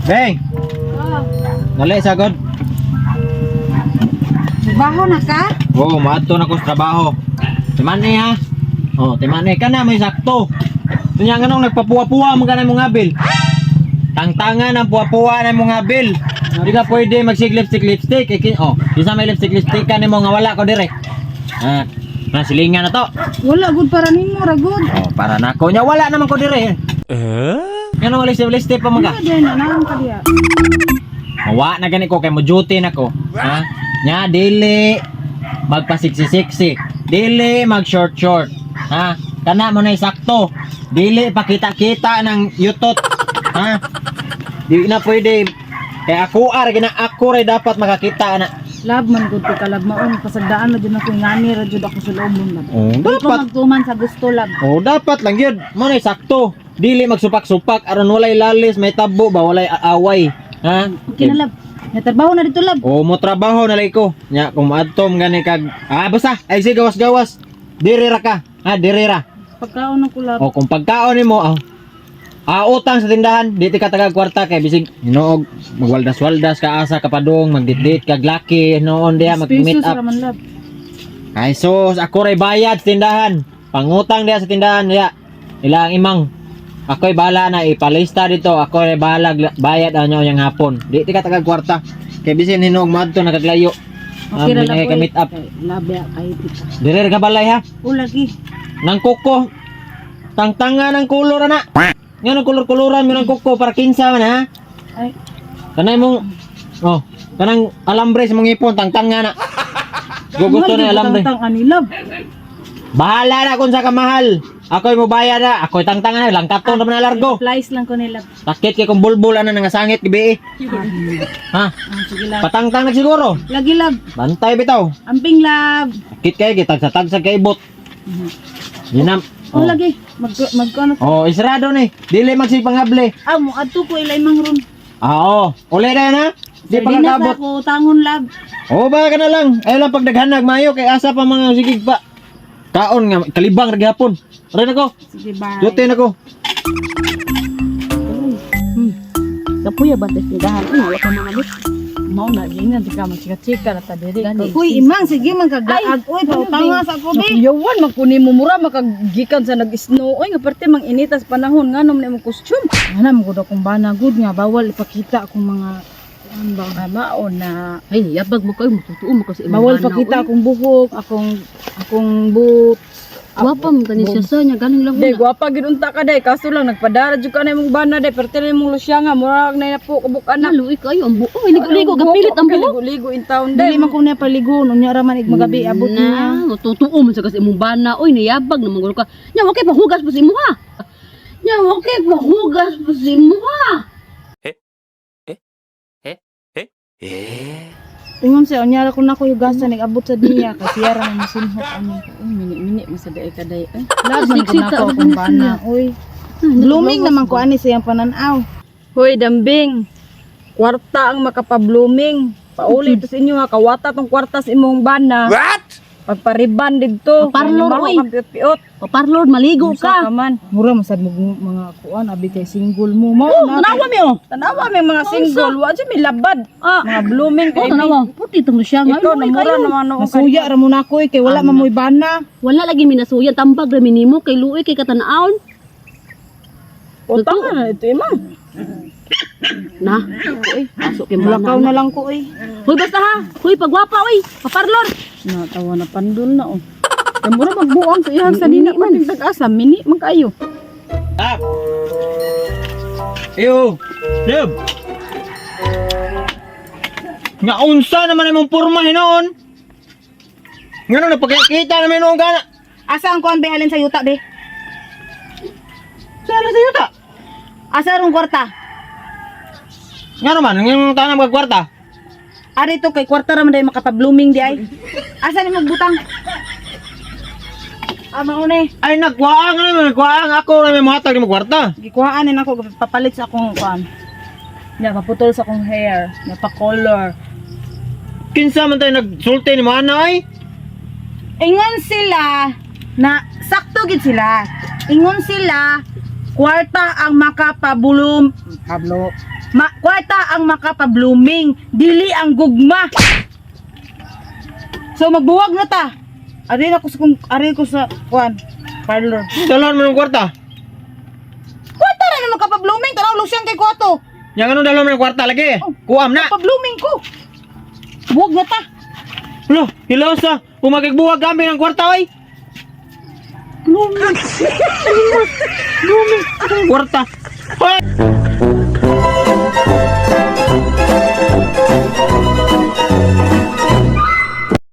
Beng, Oh, nali sagod. baho na ka? Oo, maato na ko sa trabaho. Timani ha. Oh, timani ka na may sakto. Tunya nga nung nagpapuwa-puwa mo ganay mong abil. Tangtangan ang puwa-puwa na mong abil. Di ka pwede magsig-lipstick. Oh, isa may lipstick ka nimo nga wala ko dire. Ah, nasilingan na to. Wala gud para nimo ra gud. Oh, para nako nya wala naman ko dire. Ngano wala lipstick pa mga. Diyan na naman ka diya. Mawa na gani ko kay mo duty na ko. Ha? Nya dili magpasiksi-siksi. Dili mag short. Ha? Kana mo na sakto. Dili pakita-kita ng yutot. Ha? Di na pwede. Kaya ako ray dapat makakita na. Lab man gud ka lab maon pasagdaan na jud ako ngani ra jud ako sa loob mo lab. Oh, Di ko dapat. magtuman sa gusto lab. Oh, dapat lang yun. Mo na sakto. Dili magsupak-supak aron walay lalis, may tabo ba walay away. Ha? Okay na lab. Natrabaho na dito lab. Oh, mo trabaho na lay ko. Nya kung adtom gani kag basta ay sige gawas-gawas. Diri ra ka. Ha, diri ra. Pagkaon ako lab. O kung pagkaon nimo utang sa tindahan, di ti ka taga kwarta kay bisig hinuog magwaldas-waldas ka asa ka padong magdit kag laki noon diha mag-meet Pesos up. ra man lab. Ay sus, ako ray bayad sa tindahan. Pangutang diha sa tindahan diha. Ilang imang. Ako'y bahala na ipalista dito. Ako ray bahala bayad anyo yang hapon. Di ti ka taga kwarta. Kay bisin hinuog madto nakaglayo. Okay ra lab. ka meet up. Lab ya kay pita. Dire ka balay ha. O lagi. Nang kuko. Tangtanga ng kulor na. Nga ng kulor-kuluran mo ng kuko para kinsa man ha. Ay, Kanay mong kanang alambre sa mong ipon tangtanga na. Gugusto na yung alambre. Tang ani lab. Bahala na kung sa kamahal. Ako'y mo bayad na. Ako'y tangtanga na. Langkaton na largo. Flies lang ko ni lab. Takit kay kung bulbul na nangasangit gibi. Ha? Sige lab. Patangtang na siguro. Lagi lab. Bantay bitaw. Amping lab. Takit kay gitag-tag kay ibot. Yun O lagi. Magkano. Oh, isrado ni. Dili magsipangable. Mo adto ko ilay mangron. Oo. Uli na na. Di pa Sardinas kakabot. ako tangon lab. Oo ba ka na lang. Ayaw lang pagdaghanag mayo kay asa pa mga sigig pa. Kaon nga kalibang ra gihapon. Ren ako. Sige bye. Dutin ako. Kapuya ba tes tindahan? Wala ka mga lit. Mao na gingan di ka magchika-chika na ta diri. Uy, imang sige man kagaag. Uy, pautanga sa ko be. Yawan magkuni mo mura makagikan sa nag-snow. Uy, nga parte mang initas panahon nganom ni mo costume. Ana mo gud akong bana good nga bawal ipakita akong mga maon na Ay, yabag mo kayo, matutuo mo kasi bawal pakita akong buhok, akong boot. Wapa mo tani siya sa niya, galing lang Day, una. gwapa gid unta ka day, kaso lang nagpadara jud ka na imong bana day, pero tili mong lusya nga murag na po kabuk-an na. Naluwi kayo, ang buo. Ligo-ligo, gapilit ang buo. Ligo-ligo in town day. Dili man ko na paligo, unya ra man magabi abot niya. Matutuo mo sa kasi imong bana. Uy, nayabag naman gulo ka. Nya, wakay pahugas pa si mo ha. Nya, wakay pahugas pa si mo ha. Ingon siya, unya ra ko na ko yugasan nag-abot sa dinya kasi yara man masinhot ani. Uy, mini-mini masaday ka day. Ay, laban ko na ko akong bana. Uy, blooming naman ko ani siyang pananaw. Hoy, dambing. Kwarta ang makapa-blooming. Pauli to sa inyo ha, kawata tong kwarta sa imong bana. What? Pagpariban dito. Paparlor, oy. Piot. Paparlord, maligo ka. man. Mura masad mo mga kuan abi kay single mo. Mao Oh, na. tanawa mi oh. Tanawa may mga single. Wa jud may labad. Mga blooming Oh, kay tanawa. Puti itong siya nga. ikaw na mura naman noong nasuya ra mo na ko kay wala man moy bana. Wala lagi minasuya. Tambag na minimo. Kay luwi kay katanaon. Utang na ito imang. Na. Uy, pasok yung Mulakaw bana. na lang ko eh. Uy, basta ha. Uy, pagwapa, uy. Paparlor. Natawa na pandol na oh. Kay mura magbuang sa iyang sa dina man tag-asa mini man kayo. Up. Yo. Deb. Nga unsa naman imong porma hinoon? Ngano na pagkita naman noong gana? Asa ang kuan be halin sa yuta be? Saan sa yuta? Asa rong kwarta? Ngano man ngayong tanang magkwarta? Ari to kay kwarta ra man day makapa-blooming di ay. Asa ni magbutang? Mauna Ay nagkuhaan ako na may mahatag ni magkwarta. gikuhaan na ako papalit sa akong kuan. Na paputol sa akong hair, na pa-color. Kinsa man tayo nagsulti ni mo ana ay? Ingon sila na sakto gid sila. Ingon sila kwarta ang makapabulom Pablo kwarta ang makapa-blooming, dili ang gugma. So magbuwag na ta. Ari ko sa kuan, parlor. Dalon mo ng kwarta. Kwarta na naman kapa-blooming, tanaw lusyang kay kuwato. Yang ano dalon mo ng kwarta lagi? Kuam na. Kapa-blooming ko. Buwag na ta. Lo, hilaw sa umagigbuwag kami ng kwarta oy. Blooming. Blooming. Kwarta. Hoy!